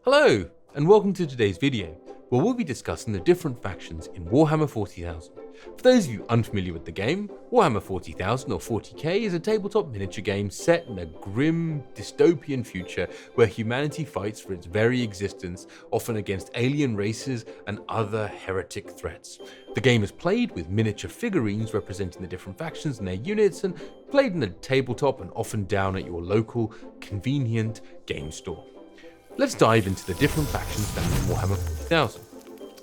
Hello, and welcome to today's video, where we'll be discussing the different factions in Warhammer 40,000. For those of you unfamiliar with the game, Warhammer 40,000 or 40k is a tabletop miniature game set in a grim, dystopian future where humanity fights for its very existence, often against alien races and other heretic threats. The game is played with miniature figurines representing the different factions and their units, and played in a tabletop and often down at your local, convenient game store. Let's dive into the different factions found in Warhammer 40,000.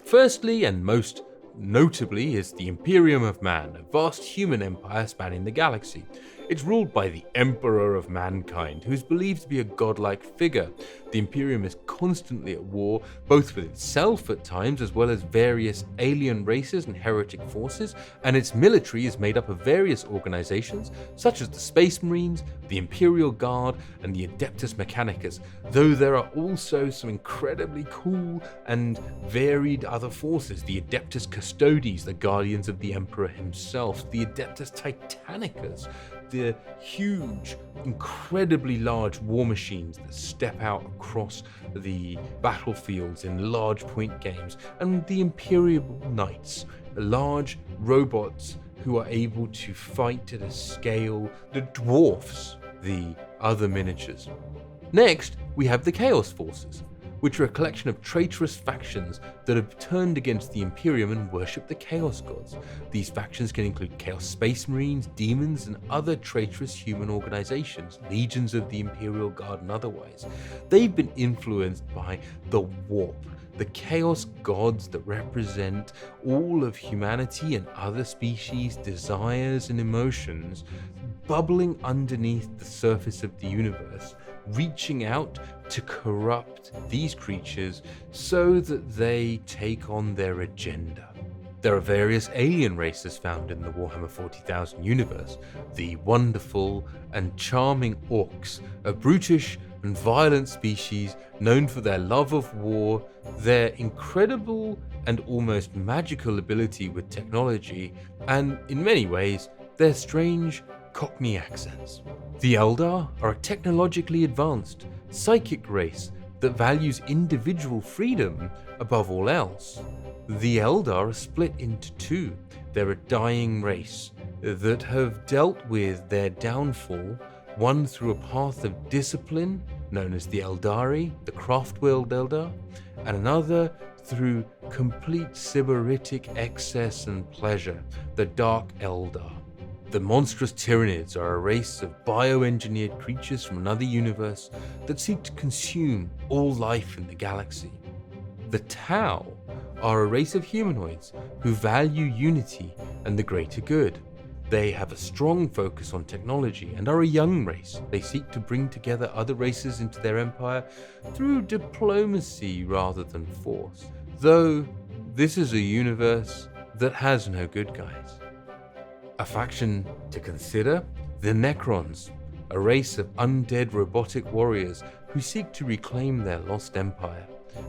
Firstly, and most notably, is the Imperium of Man, a vast human empire spanning the galaxy. It's ruled by the Emperor of Mankind, who is believed to be a godlike figure. The Imperium is constantly at war, both with itself at times, as well as various alien races and heretic forces, and its military is made up of various organizations, such as the Space Marines, the Imperial Guard, and the Adeptus Mechanicus, though there are also some incredibly cool and varied other forces: the Adeptus Custodes, the Guardians of the Emperor himself, the Adeptus Titanicus, the huge, incredibly large war machines that step out across the battlefields in large point games, and the Imperial Knights, large robots who are able to fight at a scale that dwarfs the other miniatures. Next, we have the Chaos Forces, which are a collection of traitorous factions that have turned against the Imperium and worship the Chaos Gods. These factions can include Chaos Space Marines, demons, and other traitorous human organizations, legions of the Imperial Guard and otherwise. They've been influenced by the Warp, the Chaos Gods that represent all of humanity and other species' desires and emotions, bubbling underneath the surface of the universe, reaching out to corrupt these creatures so that they take on their agenda. There are various alien races found in the Warhammer 40,000 universe: the wonderful and charming Orks, a brutish and violent species known for their love of war, their incredible and almost magical ability with technology, and in many ways, their strange Cockney accents. The Eldar are a technologically advanced, psychic race that values individual freedom above all else. The Eldar are split into two. They're a dying race that have dealt with their downfall, one through a path of discipline, known as the Eldari, the craft-willed Eldar, and another through complete sybaritic excess and pleasure, the Dark Eldar. The monstrous Tyranids are a race of bioengineered creatures from another universe that seek to consume all life in the galaxy. The Tau are a race of humanoids who value unity and the greater good. They have a strong focus on technology and are a young race. They seek to bring together other races into their empire through diplomacy rather than force, though this is a universe that has no good guys. A faction to consider: the Necrons, a race of undead robotic warriors who seek to reclaim their lost empire.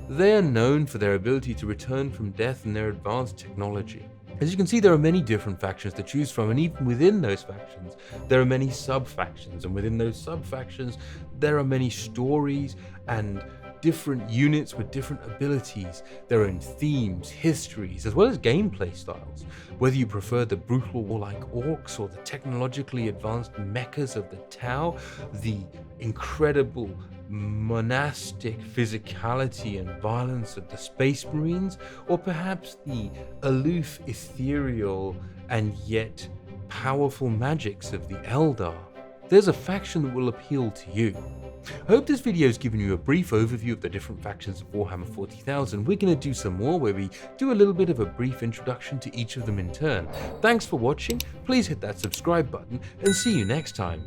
They are known for their ability to return from death and their advanced technology. As you can see, there are many different factions to choose from, and even within those factions, there are many sub-factions, and within those sub-factions, there are many stories and different units with different abilities, their own themes, histories, as well as gameplay styles. Whether you prefer the brutal warlike Orks or the technologically advanced mechas of the Tau, the incredible monastic physicality and violence of the Space Marines, or perhaps the aloof, ethereal, and yet powerful magics of the Eldar, there's a faction that will appeal to you. I hope this video has given you a brief overview of the different factions of Warhammer 40,000. We're going to do some more where we do a little bit of a brief introduction to each of them in turn. Thanks for watching, please hit that subscribe button, and see you next time.